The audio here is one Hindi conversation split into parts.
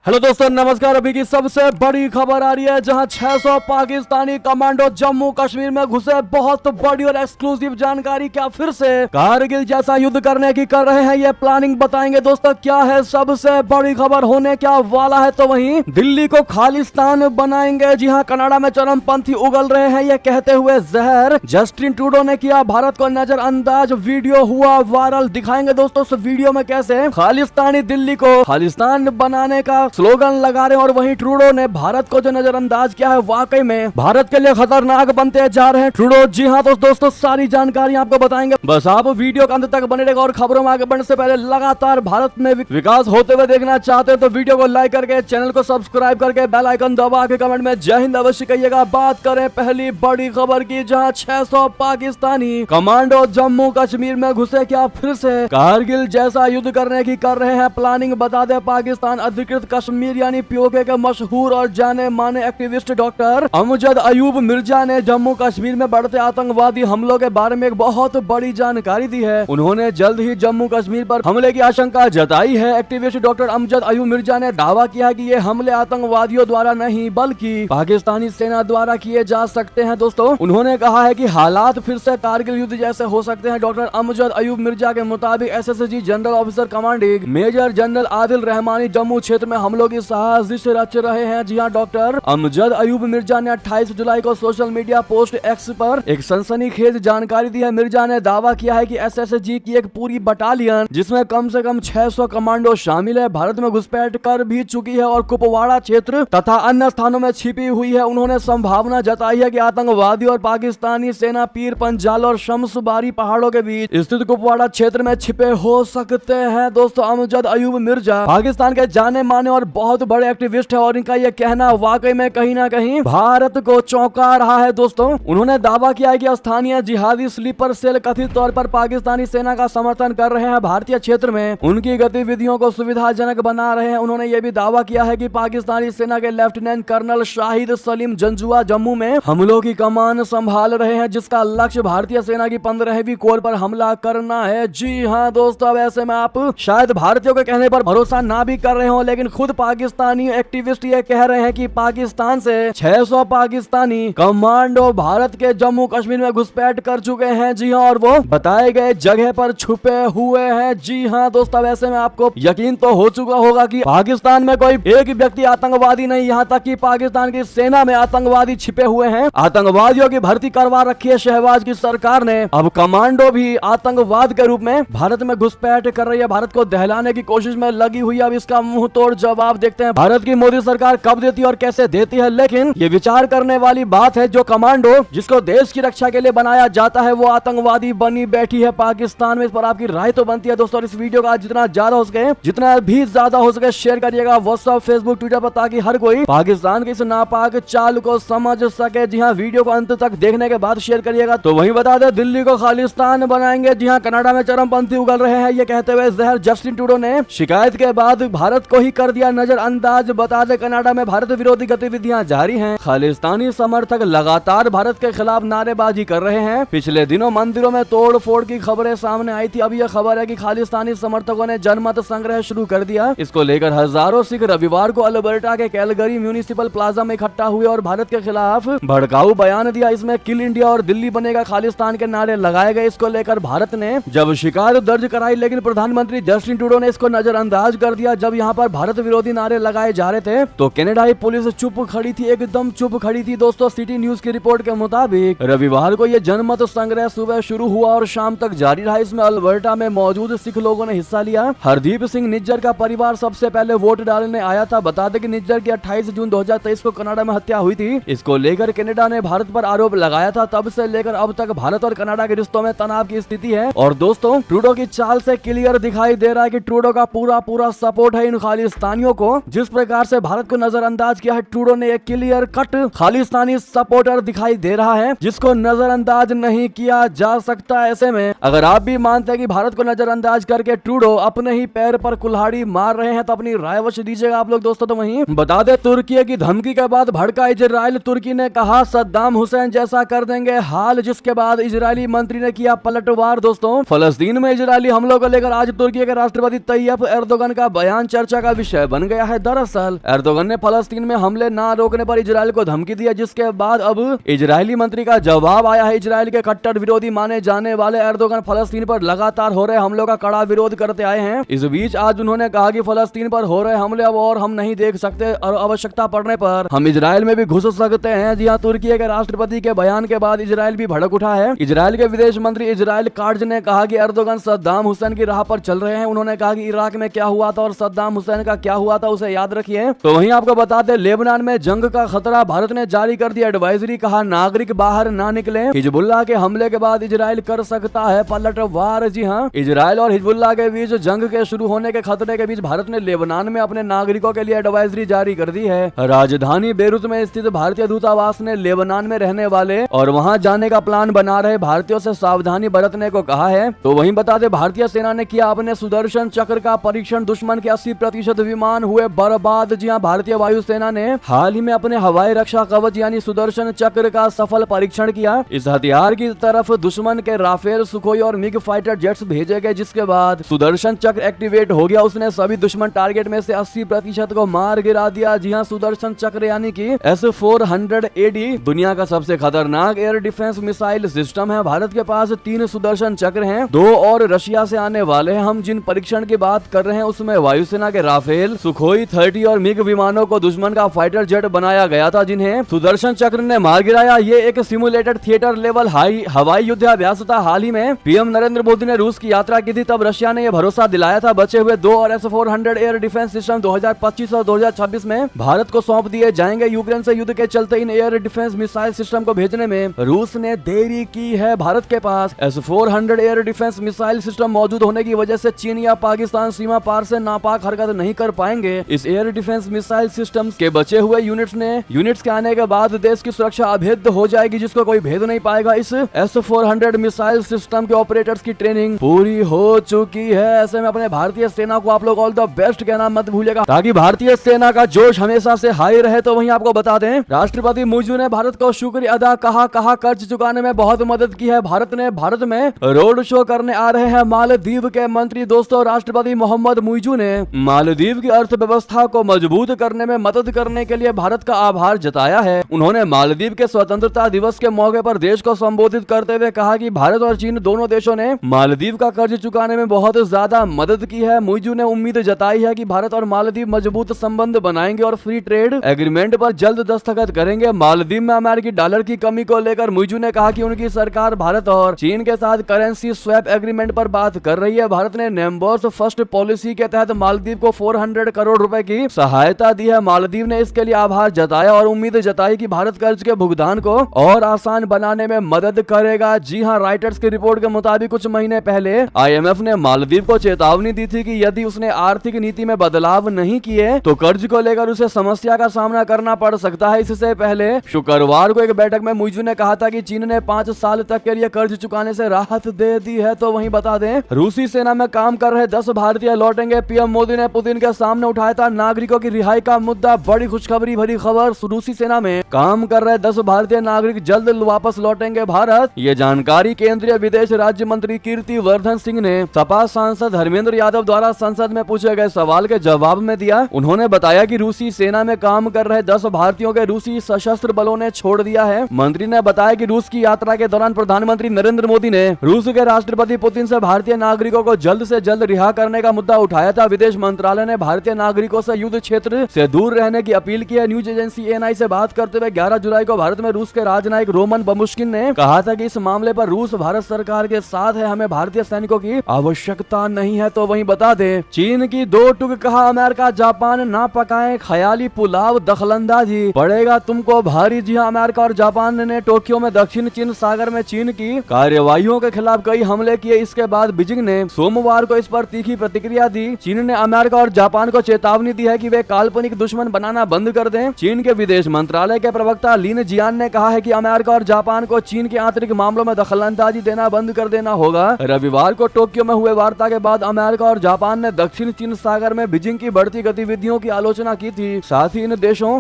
हेलो दोस्तों, नमस्कार। अभी की सबसे बड़ी खबर आ रही है, जहां 600 पाकिस्तानी कमांडो जम्मू कश्मीर में घुसे। बहुत बड़ी और एक्सक्लूसिव जानकारी। क्या फिर से कारगिल जैसा युद्ध करने की कर रहे हैं? ये प्लानिंग बताएंगे दोस्तों। क्या है सबसे बड़ी खबर, होने क्या वाला है? तो वहीं दिल्ली को खालिस्तान बनाएंगे। जी हाँ, कनाडा में चरमपंथी उगल रहे हैं, ये कहते हुए जहर जस्टिन ट्रूडो ने किया भारत को नजरअंदाज। वीडियो हुआ वायरल, दिखाएंगे दोस्तों इस वीडियो में कैसे खालिस्तानी दिल्ली को खालिस्तान बनाने का स्लोगन लगा रहे हैं। और वहीं ट्रूडो ने भारत को जो नजरअंदाज किया है, वाकई में भारत के लिए खतरनाक बनते जा रहे हैं ट्रूडो। जी हाँ तो दोस्तों, सारी जानकारी आपको बताएंगे, बस आप वीडियो के अंत तक बने रहेगा। और खबरों में आगे बढ़ने से पहले लगातार भारत में विकास होते हुए देखना चाहते हैं तो वीडियो को लाइक करके, चैनल को सब्सक्राइब करके, बेल आइकन दबा के कमेंट में जय हिंद अवश्य कहिएगा। बात करें पहली बड़ी खबर की, जहां 600 पाकिस्तानी कमांडो जम्मू कश्मीर में घुसे। क्या फिर से कारगिल जैसा युद्ध करने की कर रहे हैं प्लानिंग? बता दे, पाकिस्तान अधिकृत कश्मीर यानी पीओके के मशहूर और जाने माने एक्टिविस्ट डॉक्टर अमजद अयूब मिर्जा ने जम्मू कश्मीर में बढ़ते आतंकवादी हमलों के बारे में एक बहुत बड़ी जानकारी दी है। उन्होंने जल्द ही जम्मू कश्मीर पर हमले की आशंका जताई है। एक्टिविस्ट डॉक्टर अमजद अयूब मिर्जा ने दावा किया कि ये हमले आतंकवादियों द्वारा नहीं बल्कि पाकिस्तानी सेना द्वारा किए जा सकते हैं। दोस्तों, उन्होंने कहा है कि हालात फिर से कारगिल युद्ध जैसे हो सकते हैं। डॉक्टर अमजद अयूब मिर्जा के मुताबिक SSG general officer commanding major general Adil Rahmani Jammu क्षेत्र में हमलों की साजिश रच रहे हैं। जी हां, डॉक्टर अमजद अयूब मिर्जा ने 28 जुलाई को सोशल मीडिया पोस्ट एक्स पर एक सनसनीखेज जानकारी दी है। मिर्जा ने दावा किया है कि एसएसजी की एक पूरी बटालियन, जिसमें कम से कम 600 कमांडो शामिल है, भारत में घुसपैठ कर भी चुकी है और कुपवाड़ा क्षेत्र तथा अन्य स्थानों में छिपी हुई है। उन्होंने संभावना जताई है कि आतंकवादी और पाकिस्तानी सेना पीर पंजाल और शम्सबारी पहाड़ों के बीच स्थित कुपवाड़ा क्षेत्र में छिपे हो सकते हैं। दोस्तों, अमजद अयूब मिर्जा पाकिस्तान के जाने माने और बहुत बड़े एक्टिविस्ट है और इनका यह कहना वाकई में कहीं ना कहीं भारत को चौंका रहा है। दोस्तों, उन्होंने दावा किया है कि स्थानीय जिहादी स्लीपर सेल कथित तौर पर पाकिस्तानी सेना का समर्थन कर रहे हैं, भारतीय क्षेत्र में उनकी गतिविधियों को सुविधाजनक बना रहे हैं। उन्होंने यह भी दावा किया है कि पाकिस्तानी सेना के लेफ्टिनेंट कर्नल शाहिद सलीम जंजुआ जम्मू में हमलों की कमान संभाल रहे हैं, जिसका लक्ष्य भारतीय सेना की 15वीं कोर पर हमला करना है। जी हाँ दोस्तों, अब ऐसे में आप शायद भारतीयों के कहने पर भरोसा ना भी कर रहे हो, लेकिन खुद पाकिस्तानी एक्टिविस्ट ये कह रहे हैं कि पाकिस्तान से 600 पाकिस्तानी कमांडो भारत के जम्मू कश्मीर में घुसपैठ कर चुके हैं। जी हाँ, और वो बताए गए जगह पर छुपे हुए हैं। जी हाँ दोस्तों, वैसे में आपको यकीन तो हो चुका होगा कि पाकिस्तान में कोई एक व्यक्ति आतंकवादी नहीं, यहाँ तक कि पाकिस्तान की सेना में आतंकवादी छिपे हुए हैं। आतंकवादियों की भर्ती करवा रखी है शहबाज की सरकार ने। अब कमांडो भी आतंकवाद के रूप में भारत में घुसपैठ कर रही है, भारत को दहलाने की कोशिश में लगी हुई है। अब इसका मुंह तोड़ जवाब देखते हैं भारत की मोदी सरकार कब देती है और कैसे देती है। लेकिन ये विचार करने वाली बात है, जो कमांडो जिसको देश की रक्षा के लिए बनाया जाता है, वो आतंकवादी बनी बैठी है पाकिस्तान में। इस पर आपकी राय तो बनती है दोस्तों। इस वीडियो का जितना ज्यादा हो सके, जितना भी ज्यादा हो सके शेयर करिएगा व्हाट्सएप, फेसबुक, ट्विटर पर, ताकि हर कोई पाकिस्तान की इस नापाक चाल को समझ सके। जी हाँ, वीडियो को अंत तक देखने के बाद शेयर करिएगा। तो वहीं बता दें, दिल्ली को खालिस्तान बनाएंगे। जी हाँ, कनाडा में चरमपंथी उगल रहे हैं, ये कहते हुए जहर जस्टिन ट्रूडो ने शिकायत के बाद भारत को ही कर दिया नजरअंदाज। बता दें, कनाडा में भारत विरोधी गतिविधियां जारी हैं। खालिस्तानी समर्थक लगातार भारत के खिलाफ नारेबाजी कर रहे हैं। पिछले दिनों मंदिरों में तोड़ फोड़ की खबरें सामने आई थी। अब यह खबर है कि खालिस्तानी समर्थकों ने जनमत संग्रह शुरू कर दिया। इसको लेकर हजारों सिख रविवार को अल्बर्टा के कैलगरी म्यूनिसिपल प्लाजा में इकट्ठा हुए और भारत के खिलाफ भड़काऊ बयान दिया। इसमें किल इंडिया और दिल्ली बनेगा खालिस्तान के नारे लगाए गए। इसको लेकर भारत ने जब शिकायत दर्ज कराई, लेकिन प्रधानमंत्री जस्टिन ट्रूडो ने इसको नजरअंदाज कर दिया। जब यहाँ पर भारत विरोधी नारे लगाए जा रहे थे तो कनाडाई पुलिस चुप खड़ी थी, एकदम चुप खड़ी थी। दोस्तों, सिटी न्यूज की रिपोर्ट के मुताबिक रविवार को यह जनमत संग्रह सुबह शुरू हुआ और शाम तक जारी रहा। इसमें अल्बर्टा में मौजूद सिख लोगों ने हिस्सा लिया। हरदीप सिंह निज्जर का परिवार सबसे पहले वोट डालने आया था। बता दें कि निज्जर की 28 जून 2023 को कनाडा में हत्या हुई थी। इसको लेकर कनाडा ने भारत पर आरोप लगाया था। तब से लेकर अब तक भारत और कनाडा के रिश्तों में तनाव की स्थिति है। और दोस्तों, ट्रूडो की चाल से क्लियर दिखाई दे रहा है कि ट्रूडो का पूरा सपोर्ट है इन खालिस्तानियों को। जिस प्रकार से भारत को नजरअंदाज किया है, ट्रूडो ने एक क्लियर कट खालिस्तानी सपोर्टर दिखाई दे रहा है, जिसको नजरअंदाज नहीं किया जा सकता। ऐसे में अगर आप भी मानते हैं कि भारत को नजरअंदाज करके ट्रूडो अपने ही पैर पर कुल्हाड़ी मार रहे हैं, तो अपनी राय अवश्य दीजिएगा आप लोग दोस्तों। तो वहीं बता दे, तुर्की की धमकी के बाद भड़का इजराइल। तुर्की ने कहा सद्दाम हुसैन जैसा कर देंगे हाल, जिसके बाद इजरायली मंत्री ने किया पलटवार। दोस्तों, फलस्तीन में इजरायली हमलों को लेकर आज तुर्की के राष्ट्रपति तैयब एर्दोगन का बयान चर्चा का विषय बना। बन गया है। दरअसल एर्दोगन ने फलस्तीन में हमले न रोकने पर इजराइल को धमकी दी है, जिसके बाद अब इजरायली मंत्री का जवाब आया है। इजराइल के कट्टर विरोधी माने जाने वाले एर्दोगन फलस्तीन पर लगातार हो रहे हमलों का कड़ा विरोध करते आए हैं। इस बीच आज उन्होंने कहा कि फलस्तीन पर हो रहे हमले अब और हम नहीं देख सकते और आवश्यकता पड़ने पर हम इजराइल में भी घुस सकते हैं। जी हाँ, तुर्की के राष्ट्रपति के बयान के बाद इजराइल भी भड़क उठा है। इजराइल के विदेश मंत्री इजराइल काट्ज ने कहा कि एर्दोगन सद्दाम हुसैन की राह पर चल रहे हैं। उन्होंने कहा कि इराक में क्या हुआ था और सद्दाम हुसैन का क्या हुआ था उसे याद रखिए। तो वहीं आपको बता दें, लेबनान में जंग का खतरा, भारत ने जारी कर दिया एडवाइजरी, कहा नागरिक बाहर ना निकले। हिजबुल्लाह के हमले के बाद इजराइल कर सकता है पलटवार। जी हाँ, इजराइल और हिजबुल्लाह के बीच जंग के शुरू होने के खतरे के बीच भारत ने लेबनान में अपने नागरिकों के लिए एडवाइजरी जारी कर दी है। राजधानी बेरूत में स्थित भारतीय दूतावास ने लेबनान में रहने वाले और वहां जाने का प्लान बना रहे भारतीयों से सावधानी बरतने को कहा है। तो वहीं बता दें, भारतीय सेना ने किया अपने सुदर्शन चक्र का परीक्षण, दुश्मन के 80% विमान हुए बर्बाद। जी हां, भारतीय वायुसेना ने हाल ही में अपने हवाई रक्षा कवच यानी सुदर्शन चक्र का सफल परीक्षण किया। इस हथियार की तरफ दुश्मन के राफेल, सुखोई और मिग फाइटर जेट्स भेजे गए, जिसके बाद सुदर्शन चक्र एक्टिवेट हो गया। उसने सभी दुश्मन टारगेट में से 80% को मार गिरा दिया। जी हां, सुदर्शन चक्र यानी कि S-400 दुनिया का सबसे खतरनाक एयर डिफेंस मिसाइल सिस्टम है। भारत के पास 3 सुदर्शन चक्र हैं, 2 और रशिया से आने वाले हैं। हम जिन परीक्षण की बात कर रहे हैं उसमें वायुसेना के राफेल, सुखोई 30 और मिग विमानों को दुश्मन का फाइटर जेट बनाया गया था, जिन्हें सुदर्शन चक्र ने मार गिराया। ये एक सिमुलेटेड थिएटर लेवल हवाई युद्धाभ्यास था। हाल ही में पीएम नरेंद्र मोदी ने रूस की यात्रा की थी, तब रशिया ने यह भरोसा दिलाया था बचे हुए 2 और S-400 एयर डिफेंस सिस्टम 2025 और 2026 में भारत को सौंप दिए जाएंगे। यूक्रेन से युद्ध के चलते in air defence missile system को भेजने में रूस ने देरी की है। भारत के पास S-400 air defence missile system मौजूद होने की वजह से चीन या पाकिस्तान सीमा पार से नापाक हरकत नहीं कर पाएंगे। इस एयर डिफेंस मिसाइल सिस्टम के बचे हुए यूनिट्स के आने के बाद देश की सुरक्षा अभेद्य हो जाएगी, जिसको कोई भेद नहीं पाएगा। इस S-400 मिसाइल सिस्टम के ऑपरेटर्स की ट्रेनिंग पूरी हो चुकी है। ऐसे में अपने भारतीय सेना को आप लोग ऑल द बेस्ट कहना मत भूलिएगा, ताकि भारतीय सेना का जोश हमेशा से हाई रहे। तो वहीं आपको बता दें, राष्ट्रपति मुर्मू ने भारत को शुक्रिया अदा कहा कर्ज चुकाने में बहुत मदद की है। भारत में रोड शो करने आ रहे हैं मालदीव के मंत्री। दोस्तों, राष्ट्रपति मोहम्मद मुइजू ने मालदीव की अर्थव्यवस्था को मजबूत करने में मदद करने के लिए भारत का आभार जताया है। उन्होंने मालदीव के स्वतंत्रता दिवस के मौके पर देश को संबोधित करते हुए कहा कि भारत और चीन दोनों देशों ने मालदीव का कर्ज चुकाने में बहुत ज्यादा मदद की है। मुइजू ने उम्मीद जताई है कि भारत और मालदीव मजबूत संबंध बनाएंगे और फ्री ट्रेड एग्रीमेंट पर जल्द दस्तखत करेंगे। मालदीव में अमेरिकी डॉलर की कमी को लेकर मुइजू ने कहा कि उनकी सरकार भारत और चीन के साथ करेंसी स्वैप एग्रीमेंट पर बात कर रही है। भारत ने नेम्बर्स फर्स्ट पॉलिसी के तहत मालदीव को 400 करोड़ रुपए की सहायता दी है। मालदीव ने इसके लिए आभार जताया और उम्मीद जताई कि भारत कर्ज के भुगतान को और आसान बनाने में मदद करेगा। जी हां, राइटर्स की रिपोर्ट के मुताबिक कुछ महीने पहले IMF ने मालदीव को चेतावनी दी थी कि यदि उसने आर्थिक नीति में बदलाव नहीं किए तो कर्ज को लेकर उसे समस्या का सामना करना पड़ सकता है। इससे पहले शुक्रवार को एक बैठक में मुइजू ने कहा था कि चीन ने 5 साल तक के लिए कर्ज चुकाने से राहत दे दी है। तो वहीं बता दें, रूसी सेना में काम कर रहे 10 भारतीय लौटेंगे। पीएम मोदी ने पुतिन के सामने उठाया था नागरिकों की रिहाई का मुद्दा। बड़ी खुशखबरी भरी खबर, रूसी सेना में काम कर रहे 10 भारतीय नागरिक जल्द वापस लौटेंगे भारत। ये जानकारी केंद्रीय विदेश राज्य मंत्री कीर्ति वर्धन सिंह ने सपा सांसद धर्मेंद्र यादव द्वारा संसद में पूछे गए सवाल के जवाब में दिया। उन्होंने बताया कि रूसी सेना में काम कर रहे 10 भारतीयों के रूसी सशस्त्र बलों ने छोड़ दिया है। मंत्री ने बताया कि रूस की यात्रा के दौरान प्रधानमंत्री नरेंद्र मोदी ने रूस के राष्ट्रपति पुतिन से भारतीय नागरिकों को जल्द से जल्द रिहा करने का मुद्दा उठाया था। विदेश मंत्रालय ने भारतीय नागरिकों से युद्ध क्षेत्र से दूर रहने की अपील की है। न्यूज एजेंसी ANI से बात करते हुए 11 जुलाई को भारत में रूस के राजनयिक रोमन बमुश्किन ने कहा था कि इस मामले पर रूस भारत सरकार के साथ है, हमें भारतीय सैनिकों की आवश्यकता नहीं है। तो वहीं बता दें, चीन की 2 टूक, कहा अमेरिका जापान ना पकाए ख्याली पुलाव, दखलंदाजी पड़ेगा तुमको भारी। जी हां, अमेरिका और जापान ने टोक्यो में दक्षिण चीन सागर में चीन की कार्यवाहियों के खिलाफ कई हमले किए। इसके बाद बीजिंग ने सोमवार को इस पर तीखी प्रतिक्रिया दी। चीन ने अमेरिका और जापान को चेतावनी दी है कि वे काल्पनिक दुश्मन बनाना बंद कर दें। चीन के विदेश मंत्रालय के प्रवक्ता लिन जियान ने कहा है कि अमेरिका और जापान को चीन के आंतरिक मामलों में दखलंदाजी देना बंद कर देना होगा। रविवार को टोक्यो में हुए वार्ता के बाद अमेरिका और जापान ने दक्षिण चीन सागर में बीजिंग की बढ़ती गतिविधियों की आलोचना की थी। साथ ही इन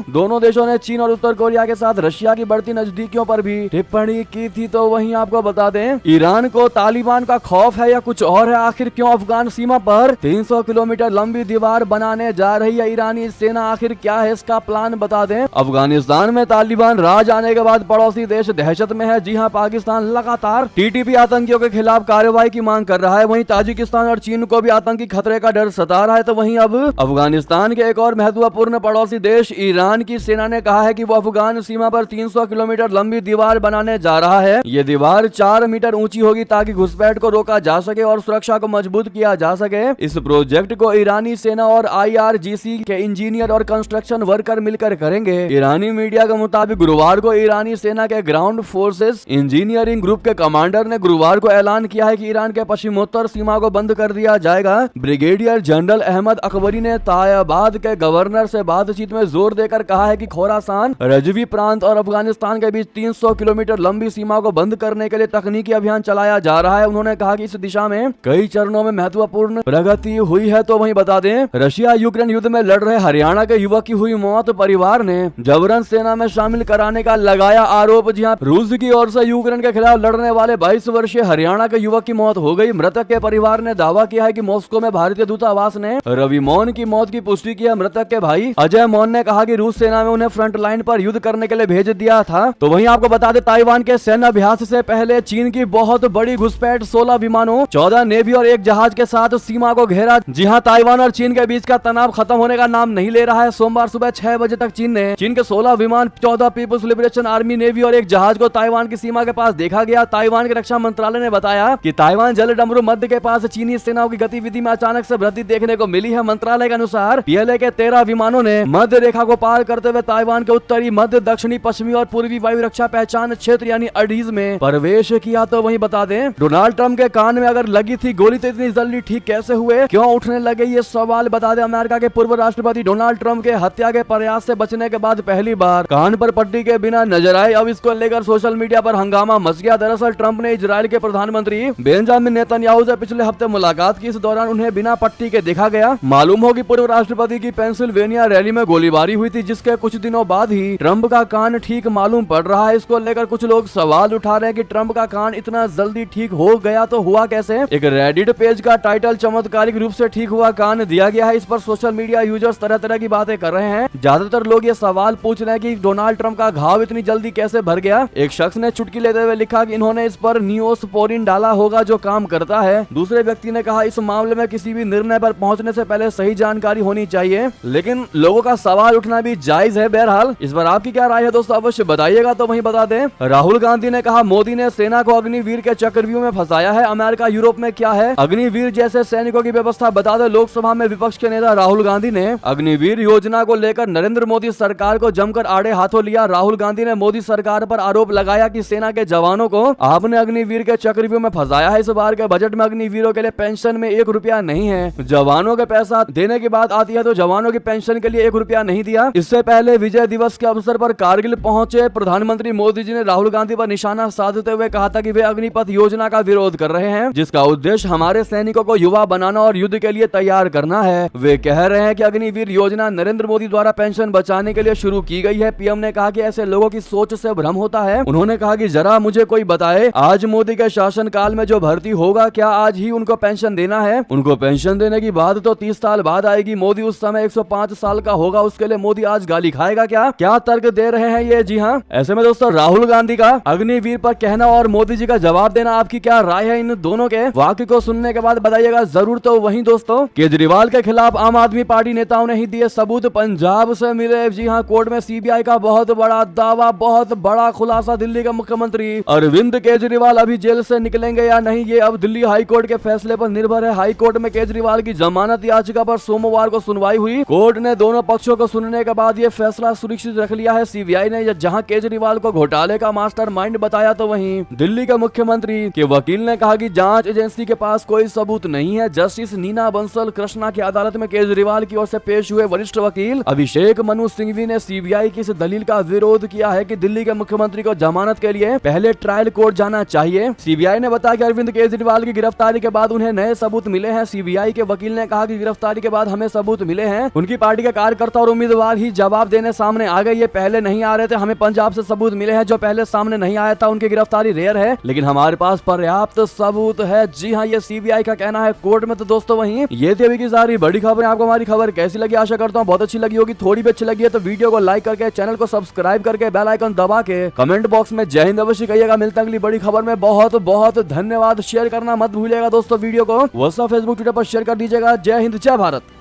दोनों देशों ने चीन और उत्तर कोरिया के साथ रशिया की बढ़ती नजदीकियों पर भी टिप्पणी की थी। तो वहीं आपको बता दें, ईरान को तालिबान का खौफ है या कुछ और है? आखिर क्यों अफगान सीमा पर 300 किलोमीटर लंबी दीवार बनाने जा रही है ईरानी सेना, आखिर क्या है इसका प्लान बता दें। अफगानिस्तान में तालिबान राज आने के बाद पड़ोसी देश दहशत में है। जी हां, पाकिस्तान लगातार टीटीपी आतंकियों के खिलाफ कार्रवाई की मांग कर रहा है। वहीं ताजिकिस्तान और चीन को भी आतंकी खतरे का डर सता रहा है। तो वहीं अब अफगानिस्तान के एक और महत्वपूर्ण पड़ोसी देश ईरान की सेना ने कहा है कि वो अफगान सीमा पर 300 किलोमीटर लंबी दीवार बनाने जा रहा है। ये दीवार 4 मीटर ऊंची होगी ताकि घुसपैठ को रोका जा सके और सुरक्षा को मजबूत किया जा सके। इस प्रोजेक्ट को ईरानी सेना और IRGC के इंजीनियर और कंस्ट्रक्शन वर्कर मिलकर करेंगे। ईरानी मीडिया के मुताबिक गुरुवार को ईरानी सेना के ग्राउंड फोर्सेस इंजीनियरिंग ग्रुप के कमांडर ने गुरुवार को ऐलान किया है कि ईरान के पश्चिमोत्तर सीमा को बंद कर दिया जाएगा। ब्रिगेडियर जनरल अहमद अकबरी ने तायाबाद के गवर्नर से बातचीत में जोर देकर कहा है कि खोरासान, रजवी प्रांत और अफगानिस्तान के बीच 300 किलोमीटर लंबी सीमा को बंद करने के लिए तकनीकी अभियान चलाया जा रहा है। उन्होंने कहा कि इस दिशा में कई चरणों में महत्वपूर्ण प्रगति हुई है। तो वहीं बता दें, रशिया यूक्रेन युद्ध में लड़ रहे हरियाणा के युवक की हुई मौत, परिवार ने जबरन सेना में शामिल कराने का लगाया आरोप। जी हां, रूस की ओर से यूक्रेन के खिलाफ लड़ने वाले 22 वर्षीय हरियाणा के युवक की मौत हो गई। मृतक के परिवार ने दावा किया है कि मॉस्को में भारतीय दूतावास ने रवि मौन की मौत की पुष्टि की है। मृतक के भाई अजय मौन ने कहा कि रूस सेना में उन्हें फ्रंट लाइन पर युद्ध करने के लिए भेज दिया था। तो वहीं आपको बता दें, ताइवान के सैन्य अभ्यास से पहले चीन की बहुत बड़ी घुसपैठ, 16 विमानों, 14 नेवी और एक जहाज के साथ सीमा को घेरा। जी हां, ताइवान और चीन के बीच का तनाव खत्म होने का नाम नहीं ले रहा है। सोमवार सुबह 6 बजे तक चीन के 16 विमान, 14 पीपुल्स लिबरेशन आर्मी, नेवी और एक जहाज को ताइवान की सीमा के पास देखा गया। ताइवान के रक्षा मंत्रालय ने बताया कि ताइवान जल डमरू मध्य के पास चीनी सेनाओं की गतिविधि में अचानक से वृद्धि देखने को मिली है। मंत्रालय के अनुसार PLA के 13 विमानों ने मध्य रेखा को पार करते हुए ताइवान के उत्तरी, मध्य, दक्षिणी, पश्चिमी और पूर्वी वायु रक्षा पहचान क्षेत्र यानी अडीज में प्रवेश किया। तो वहीं बता दें, डोनाल्ड ट्रंप के कान में अगर लगी थी गोली तो इतनी जल्दी ठीक कैसे हुए, क्यों उठने लगे, ये सवाल बता दें। अमेरिका के पूर्व राष्ट्रपति डोनाल्ड ट्रंप के हत्या के प्रयास से बचने के बाद पहली बार कान पर पट्टी के बिना नजर आए। अब इसको लेकर सोशल मीडिया पर हंगामा मच गया। दरअसल ट्रंप ने इजराइल के प्रधानमंत्री बेंजामिन नेतन्याहू से पिछले हफ्ते मुलाकात की। इस दौरान उन्हें बिना पट्टी के देखा गया। मालूम हो कि पूर्व राष्ट्रपति की पेंसिल्वेनिया रैली में गोलीबारी हुई थी, जिसके कुछ दिनों बाद ही ट्रंप का कान ठीक मालूम पड़ रहा है। इसको लेकर कुछ लोग सवाल उठा रहे हैं कि ट्रंप का कान इतना जल्दी ठीक हो गया तो हुआ कैसे। एक रेडिट पेज का टाइटल चमत्कारिक रूप से ठीक हुआ कान दिया गया है। इस पर सोशल मीडिया यूजर्स तरह तरह की बातें कर रहे हैं। ज्यादातर लोग ये सवाल पूछ रहे हैं कि डोनाल्ड ट्रंप का घाव इतनी जल्दी कैसे भर गया। एक शख्स ने चुटकी लेते हुए लिखा कि इन्होंने इस पर नियोस्पोरिन डाला होगा जो काम करता है। दूसरे व्यक्ति ने कहा इस मामले में किसी भी निर्णय पर पहुंचने से पहले सही जानकारी होनी चाहिए, लेकिन लोगों का सवाल उठना भी जायज है। बहरहाल इस पर आपकी क्या राय है दोस्तों, अवश्य बताइएगा। तो वहीं बता दें, राहुल गांधी ने कहा मोदी ने सेना को अग्निवीर के चक्रव्यूह में फंसाया है। अमेरिका यूरोप में क्या है अग्निवीर जैसे सैनिकों की व्यवस्था, बता दें। लोकसभा में विपक्ष के नेता राहुल गांधी ने अग्निवीर योजना को लेकर नरेंद्र मोदी सरकार को जमकर आड़े हाथों लिया। राहुल गांधी ने मोदी सरकार पर आरोप लगाया कि सेना के जवानों को आपने अग्निवीर के चक्रव्यूह में फंसाया है। इस बार के बजट में अग्निवीरों के लिए पेंशन में 1 रुपया नहीं है। जवानों के पैसा देने की बात आती है तो जवानों की पेंशन के लिए 1 रुपया नहीं दिया। इससे पहले विजय दिवस के अवसर पर कारगिल पहुंचे प्रधानमंत्री मोदी जी ने राहुल गांधी पर निशाना साधते हुए कहा था कि वे अग्निपथ योजना का विरोध कर रहे हैं, जिसका उद्देश्य हमारे सैनिकों को युवा बनाना और युद्ध के लिए तैयार करना है। वे कह रहे हैं कि अग्निवीर योजना नरेंद्र मोदी द्वारा पेंशन बचाने के लिए शुरू की गई है। पीएम ने कहा कि ऐसे लोगों की सोच से भ्रम होता है। उन्होंने कहा कि जरा मुझे कोई बताए, आज मोदी के शासन काल में जो भर्ती होगा क्या आज ही उनको पेंशन देना है? उनको पेंशन देने की बात तो 30 साल बाद आएगी। मोदी उस समय 105 साल का होगा, उसके लिए मोदी आज गाली खाएगा क्या तर्क दे रहे हैं ये। जी हाँ, ऐसे में दोस्तों राहुल गांधी का अग्निवीर पर कहना और मोदी जी का जवाब देना, आपकी क्या राय है इन दोनों के वाक्य को सुनने के बाद बताइएगा जरूर। तो वहीं दोस्तों, केजरीवाल के खिलाफ आम आदमी पार्टी नेताओं ने ही दिए सबूत, पंजाब से मिले। जी हाँ, कोर्ट में सीबीआई का बहुत बड़ा दावा, बहुत बड़ा खुलासा। दिल्ली के मुख्यमंत्री अरविंद केजरीवाल अभी जेल से निकलेंगे या नहीं, ये अब दिल्ली हाई कोर्ट के फैसले पर निर्भर है। हाई कोर्ट में केजरीवाल की जमानत याचिका पर सोमवार को सुनवाई हुई। कोर्ट ने दोनों पक्षों को सुनने के बाद ये फैसला सुरक्षित रख लिया है। सीबीआई ने जहां केजरीवाल को घोटाले का मास्टरमाइंड बताया, तो वहीं दिल्ली के मुख्यमंत्री के वकील ने कहा कि जांच एजेंसी के पास कोई सबूत नहीं है। जस्टिस नीना बंसल कृष्णा की अदालत में केजरीवाल की ओर से पेश हुए वरिष्ठ वकील अभिषेक मनु सिंघवी ने सीबीआई की इस दलील का विरोध किया है कि दिल्ली के मुख्यमंत्री को जमानत के लिए पहले ट्रायल कोर्ट जाना चाहिए। सीबीआई ने बताया कि अरविंद केजरीवाल की गिरफ्तारी के बाद उन्हें नए सबूत मिले हैं। सीबीआई के वकील ने कहा कि गिरफ्तारी के बाद हमें सबूत मिले हैं, उनकी पार्टी के कार्यकर्ता और उम्मीदवार ही जवाब देने सामने आ गए। ये पहले नहीं आ रहे थे, हमें पंजाब से सबूत मिले हैं जो पहले सामने नहीं आया था। उनकी गिरफ्तारी रेयर है, लेकिन हमारे पास पर्याप्त सबूत है। जी हाँ, ये सीबीआई का कहना है कोर्ट में। तो दोस्तों वहीं ये थी अभी की सारी बड़ी खबर। खबर। आपको हमारी खबर कैसी लगी, आशा करता हूँ बहुत अच्छी लगी होगी। थोड़ी भी अच्छी लगी है तो वीडियो को लाइक करके, चैनल को सब्सक्राइब करके, बेल आइकन दबा के कमेंट बॉक्स में जय हिंद अवश्य कहिएगा। मिलता है अगली बड़ी खबर में। बहुत बहुत धन्यवाद। शेयर करना मत भूलिएगा दोस्तों वीडियो को। व्हाट्सएप, फेसबुक, ट्विटर पर शेयर कर दीजिएगा। जय हिंद, जय भारत।